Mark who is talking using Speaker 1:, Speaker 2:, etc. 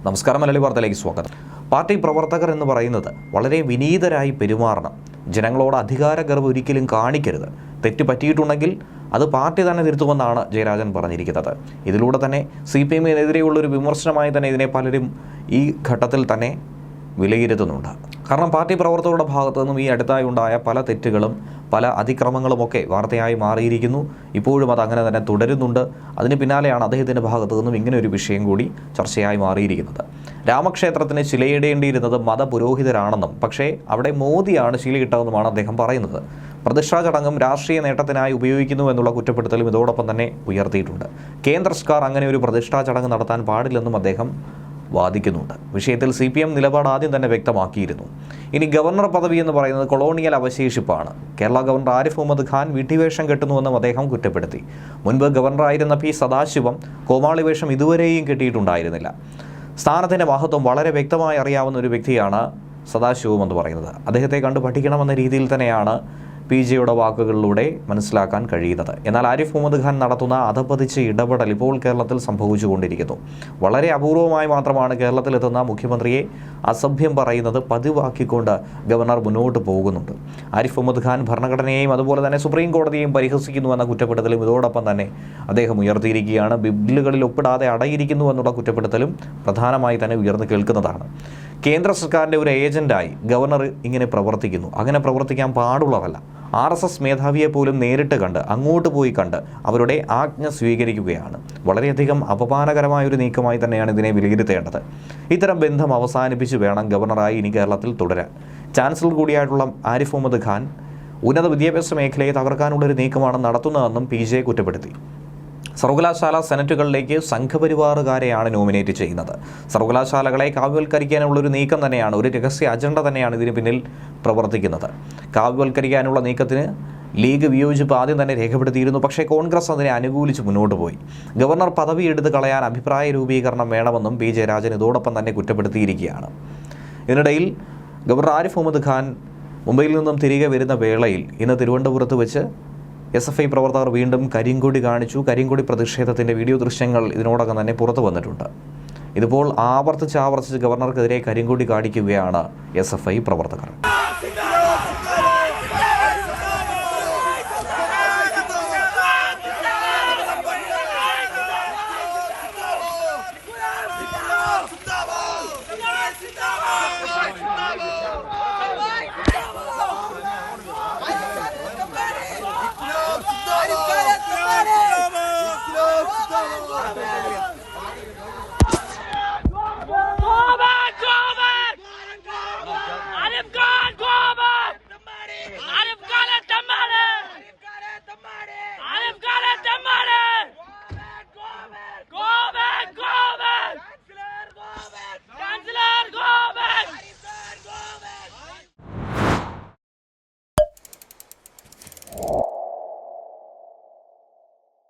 Speaker 1: നമസ്കാരം, മലയാളി വാർത്തയിലേക്ക് സ്വാഗതം. പാർട്ടി പ്രവർത്തകർ എന്ന് പറയുന്നത് വളരെ വിനീതരായി പെരുമാറണം. ജനങ്ങളോട് അധികാരഗർവ് ഒരിക്കലും കാണിക്കരുത്. തെറ്റ് പറ്റിയിട്ടുണ്ടെങ്കിൽ അത് പാർട്ടി തന്നെ തിരുത്തുമെന്നാണ് ജയരാജൻ പറഞ്ഞിരിക്കുന്നത്. ഇതിലൂടെ തന്നെ CPM-നെതിരെയുള്ളൊരു വിമർശനമായി തന്നെ ഇതിനെ പലരും ഈ ഘട്ടത്തിൽ തന്നെ വിലയിരുത്തുന്നുണ്ട്. കാരണം പാർട്ടി പ്രവർത്തകരുടെ ഭാഗത്തു നിന്നും ഈ അടുത്തായി ഉണ്ടായ പല തെറ്റുകളും പല അതിക്രമങ്ങളുമൊക്കെ വാർത്തയായി മാറിയിരിക്കുന്നു. ഇപ്പോഴും അത് അങ്ങനെ തന്നെ തുടരുന്നുണ്ട്. അതിന് പിന്നാലെയാണ് അദ്ദേഹത്തിൻ്റെ ഭാഗത്തു നിന്നും ഇങ്ങനെ ഒരു വിഷയം കൂടി ചർച്ചയായി മാറിയിരിക്കുന്നത്. രാമക്ഷേത്രത്തിന് ശിലയിടേണ്ടിയിരുന്നത് മതപുരോഹിതരാണെന്നും പക്ഷേ അവിടെ മോദിയാണ് ശിലയിട്ടതെന്നുമാണ് അദ്ദേഹം പറയുന്നത്. പ്രതിഷ്ഠാ ചടങ്ങും രാഷ്ട്രീയ നേട്ടത്തിനായി ഉപയോഗിക്കുന്നു എന്നുള്ള കുറ്റപ്പെടുത്തലും ഇതോടൊപ്പം തന്നെ ഉയർത്തിയിട്ടുണ്ട്. കേന്ദ്ര സർക്കാർ അങ്ങനെ ഒരു പ്രതിഷ്ഠാ ചടങ്ങ് നടത്താൻ പാടില്ലെന്നും അദ്ദേഹം വാദിക്കുന്നുണ്ട്. വിഷയത്തിൽ CPM നിലപാട് ആദ്യം തന്നെ വ്യക്തമാക്കിയിരുന്നു. ഇനി ഗവർണർ പദവി എന്ന് പറയുന്നത് കൊളോണിയൽ അവശേഷിപ്പാണ്. കേരള ഗവർണർ ആരിഫ് മുഹമ്മദ് ഖാൻ വിഡ്ഢിവേഷം കെട്ടുന്നുവെന്നും അദ്ദേഹം കുറ്റപ്പെടുത്തി. മുൻപ് ഗവർണറായിരുന്ന P സദാശിവം കോമാളി വേഷം ഇതുവരെയും കെട്ടിയിട്ടുണ്ടായിരുന്നില്ല. സ്ഥാനത്തിൻ്റെ മഹത്വം വളരെ വ്യക്തമായി അറിയാവുന്ന ഒരു വ്യക്തിയാണ് സദാശിവം എന്ന് പറയുന്നത്. അദ്ദേഹത്തെ കണ്ടു പഠിക്കണമെന്ന രീതിയിൽ തന്നെയാണ് PJയുടെ വാക്കുകളിലൂടെ മനസ്സിലാക്കാൻ കഴിയുന്നത്. എന്നാൽ ആരിഫ് മുഹമ്മദ് ഖാൻ നടത്തുന്ന അധപതിച്ച ഇടപെടൽ ഇപ്പോൾ കേരളത്തിൽ സംഭവിച്ചുകൊണ്ടിരിക്കുന്നു. വളരെ അപൂർവമായി മാത്രമാണ് കേരളത്തിലെത്തുന്ന മുഖ്യമന്ത്രിയെ അസഭ്യം പറയുന്നത് പതിവാക്കിക്കൊണ്ട് ഗവർണർ മുന്നോട്ട് പോകുന്നുണ്ട്. ആരിഫ് മുഹമ്മദ് ഖാൻ ഭരണഘടനയെയും അതുപോലെ തന്നെ സുപ്രീം കോടതിയെയും പരിഹസിക്കുന്നുവെന്ന കുറ്റപ്പെടുത്തലും ഇതോടൊപ്പം തന്നെ അദ്ദേഹം ഉയർത്തിയിരിക്കുകയാണ്. ബില്ലുകളിൽ ഒപ്പിടാതെ അടയിരിക്കുന്നു എന്നുള്ള കുറ്റപ്പെടുത്തലും പ്രധാനമായി തന്നെ ഉയർന്നു കേൾക്കുന്നതാണ്. കേന്ദ്ര സർക്കാരിൻ്റെ ഒരു ഏജന്റായി ഗവർണർ ഇങ്ങനെ പ്രവർത്തിക്കുന്നു. അങ്ങനെ പ്രവർത്തിക്കാൻ പാടുള്ളതല്ല. RSS മേധാവിയെ പോലും നേരിട്ട് കണ്ട് അങ്ങോട്ട് പോയി കണ്ട് അവരുടെ ആജ്ഞ സ്വീകരിക്കുകയാണ്. വളരെയധികം അപമാനകരമായൊരു നീക്കമായി തന്നെയാണ് ഇതിനെ വിലയിരുത്തേണ്ടത്. ഇത്തരം ബന്ധം അവസാനിപ്പിച്ച് വേണം ഗവർണറായി ഇനി കേരളത്തിൽ തുടരാൻ. ചാൻസലർ കൂടിയായിട്ടുള്ള ആരിഫ് മുഹമ്മദ് ഖാൻ ഉന്നത വിദ്യാഭ്യാസ മേഖലയെ തകർക്കാനുള്ളൊരു നീക്കമാണ് നടത്തുന്നതെന്നും PJ കുറ്റപ്പെടുത്തി. സർവകലാശാല സെനറ്റുകളിലേക്ക് സംഘപരിവാറുകാരെയാണ് നോമിനേറ്റ് ചെയ്യുന്നത്. സർവകലാശാലകളെ കാവ്യവൽക്കരിക്കാനുള്ളൊരു നീക്കം തന്നെയാണ്, ഒരു രഹസ്യ അജണ്ട തന്നെയാണ് ഇതിന് പിന്നിൽ പ്രവർത്തിക്കുന്നത്. കാവ്യവൽക്കരിക്കാനുള്ള നീക്കത്തിന് ലീഗ് വിയോജിപ്പ് ആദ്യം തന്നെ രേഖപ്പെടുത്തിയിരുന്നു. പക്ഷേ കോൺഗ്രസ് അതിനെ അനുകൂലിച്ച് മുന്നോട്ട് പോയി. ഗവർണർ പദവി എടുത്ത് കളയാൻ അഭിപ്രായ രൂപീകരണം വേണമെന്നും P ജയരാജൻ ഇതോടൊപ്പം തന്നെ കുറ്റപ്പെടുത്തിയിരിക്കുകയാണ്. ഇതിനിടയിൽ ഗവർണർ ആരിഫ് മുഹമ്മദ് ഖാൻ മുംബൈയിൽ നിന്നും തിരികെ വരുന്ന വേളയിൽ ഇന്ന് തിരുവനന്തപുരത്ത് വെച്ച് SFI പ്രവർത്തകർ വീണ്ടും കരിങ്കൊടി കാണിച്ചു. കരിങ്കൊടി പ്രതിഷേധത്തിൻ്റെ വീഡിയോ ദൃശ്യങ്ങൾ ഇതിനോടകം തന്നെ പുറത്തു വന്നിട്ടുണ്ട്. ഇതിപ്പോൾ ആവർത്തിച്ച് ഗവർണർക്കെതിരെ കരിങ്കൊടി കാണിക്കുകയാണ് SFI പ്രവർത്തകർ.